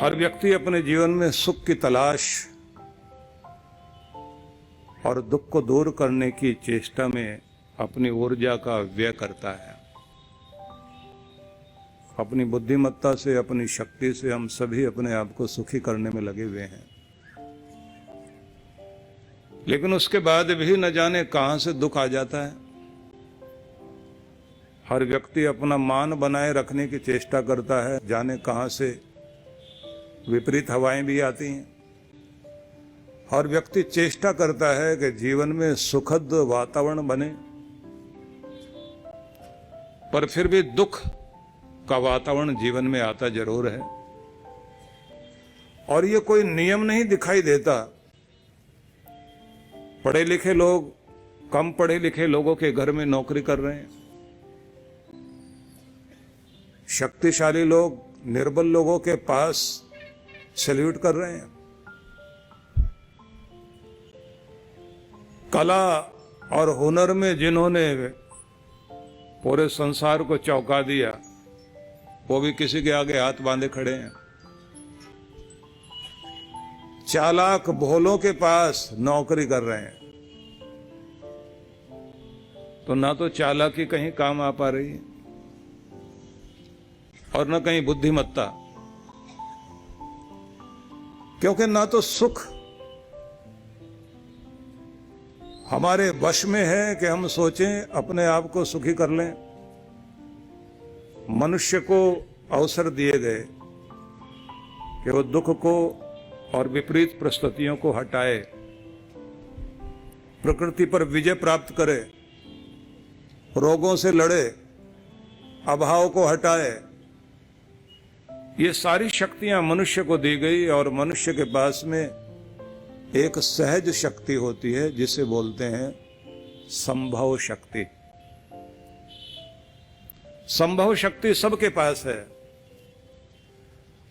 हर व्यक्ति अपने जीवन में सुख की तलाश और दुख को दूर करने की चेष्टा में अपनी ऊर्जा का व्यय करता है। अपनी बुद्धिमत्ता से, अपनी शक्ति से हम सभी अपने आप को सुखी करने में लगे हुए हैं, लेकिन उसके बाद भी न जाने कहां से दुख आ जाता है। हर व्यक्ति अपना मान बनाए रखने की चेष्टा करता है, जाने कहां से विपरीत हवाएं भी आती हैं। हर व्यक्ति चेष्टा करता है कि जीवन में सुखद वातावरण बने, पर फिर भी दुख का वातावरण जीवन में आता जरूर है। और ये कोई नियम नहीं दिखाई देता। पढ़े लिखे लोग कम पढ़े लिखे लोगों के घर में नौकरी कर रहे हैं, शक्तिशाली लोग निर्बल लोगों के पास सैल्यूट कर रहे हैं। कला और हुनर में जिन्होंने पूरे संसार को चौंका दिया, वो भी किसी के आगे हाथ बांधे खड़े हैं। चालाक भोलों के पास नौकरी कर रहे हैं, तो ना तो चालाकी कहीं काम आ पा रही है और न कहीं बुद्धिमत्ता, क्योंकि ना तो सुख हमारे वश में है कि हम सोचें अपने आप को सुखी कर लें। मनुष्य को अवसर दिए गए कि वो दुख को और विपरीत परिस्थितियों को हटाए, प्रकृति पर विजय प्राप्त करे, रोगों से लड़े, अभाव को हटाए। ये सारी शक्तियां मनुष्य को दी गई और मनुष्य के पास में एक सहज शक्ति होती है जिसे बोलते हैं संभव शक्ति। संभव शक्ति सबके पास है।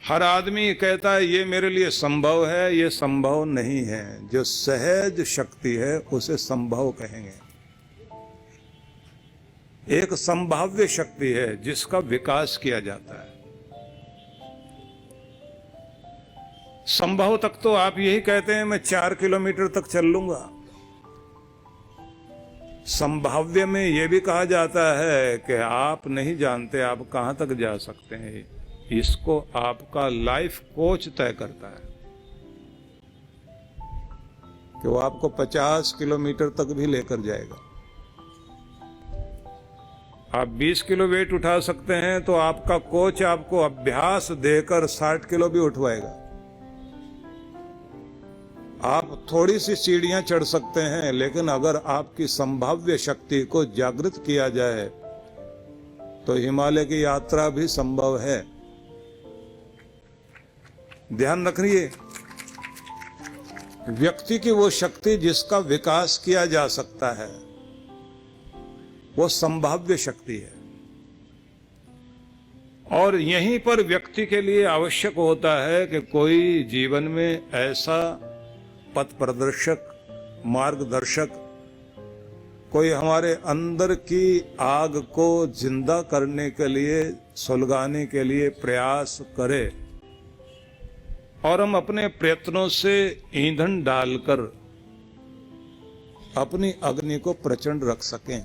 हर आदमी कहता है ये मेरे लिए संभव है, ये संभव नहीं है। जो सहज शक्ति है उसे संभव कहेंगे। एक संभाव्य शक्ति है जिसका विकास किया जाता है। संभव तक तो आप यही कहते हैं मैं 4 किलोमीटर तक चल लूंगा। संभाव्य में यह भी कहा जाता है कि आप नहीं जानते आप कहां तक जा सकते हैं। इसको आपका लाइफ कोच तय करता है कि वो आपको 50 किलोमीटर तक भी लेकर जाएगा। आप 20 किलो वेट उठा सकते हैं तो आपका कोच आपको अभ्यास देकर 60 किलो भी उठवाएगा। आप थोड़ी सी सीढ़ियां चढ़ सकते हैं, लेकिन अगर आपकी संभाव्य शक्ति को जागृत किया जाए तो हिमालय की यात्रा भी संभव है। ध्यान रखिए, व्यक्ति की वो शक्ति जिसका विकास किया जा सकता है वो संभाव्य शक्ति है। और यहीं पर व्यक्ति के लिए आवश्यक होता है कि कोई जीवन में ऐसा पथ प्रदर्शक, मार्गदर्शक, कोई हमारे अंदर की आग को जिंदा करने के लिए, सुलगाने के लिए प्रयास करे और हम अपने प्रयत्नों से ईंधन डालकर अपनी अग्नि को प्रचंड रख सकें।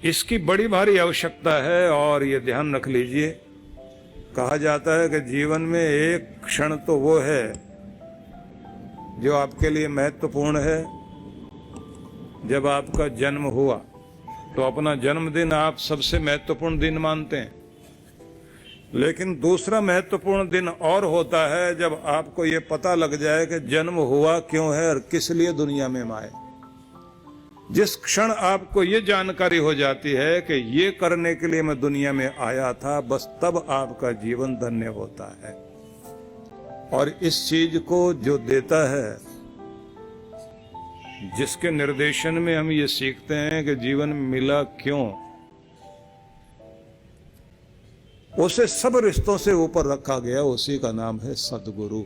इसकी बड़ी भारी आवश्यकता है। और ये ध्यान रख लीजिए, कहा जाता है कि जीवन में एक क्षण तो वो है जो आपके लिए महत्वपूर्ण है। जब आपका जन्म हुआ तो अपना जन्मदिन आप सबसे महत्वपूर्ण दिन मानते हैं, लेकिन दूसरा महत्वपूर्ण दिन और होता है जब आपको ये पता लग जाए कि जन्म हुआ क्यों है और किस लिए दुनिया में आए। जिस क्षण आपको ये जानकारी हो जाती है कि ये करने के लिए मैं दुनिया में आया था, बस तब आपका जीवन धन्य होता है। और इस चीज को जो देता है, जिसके निर्देशन में हम ये सीखते हैं कि जीवन मिला क्यों, उसे सब रिश्तों से ऊपर रखा गया, उसी का नाम है सद्गुरु।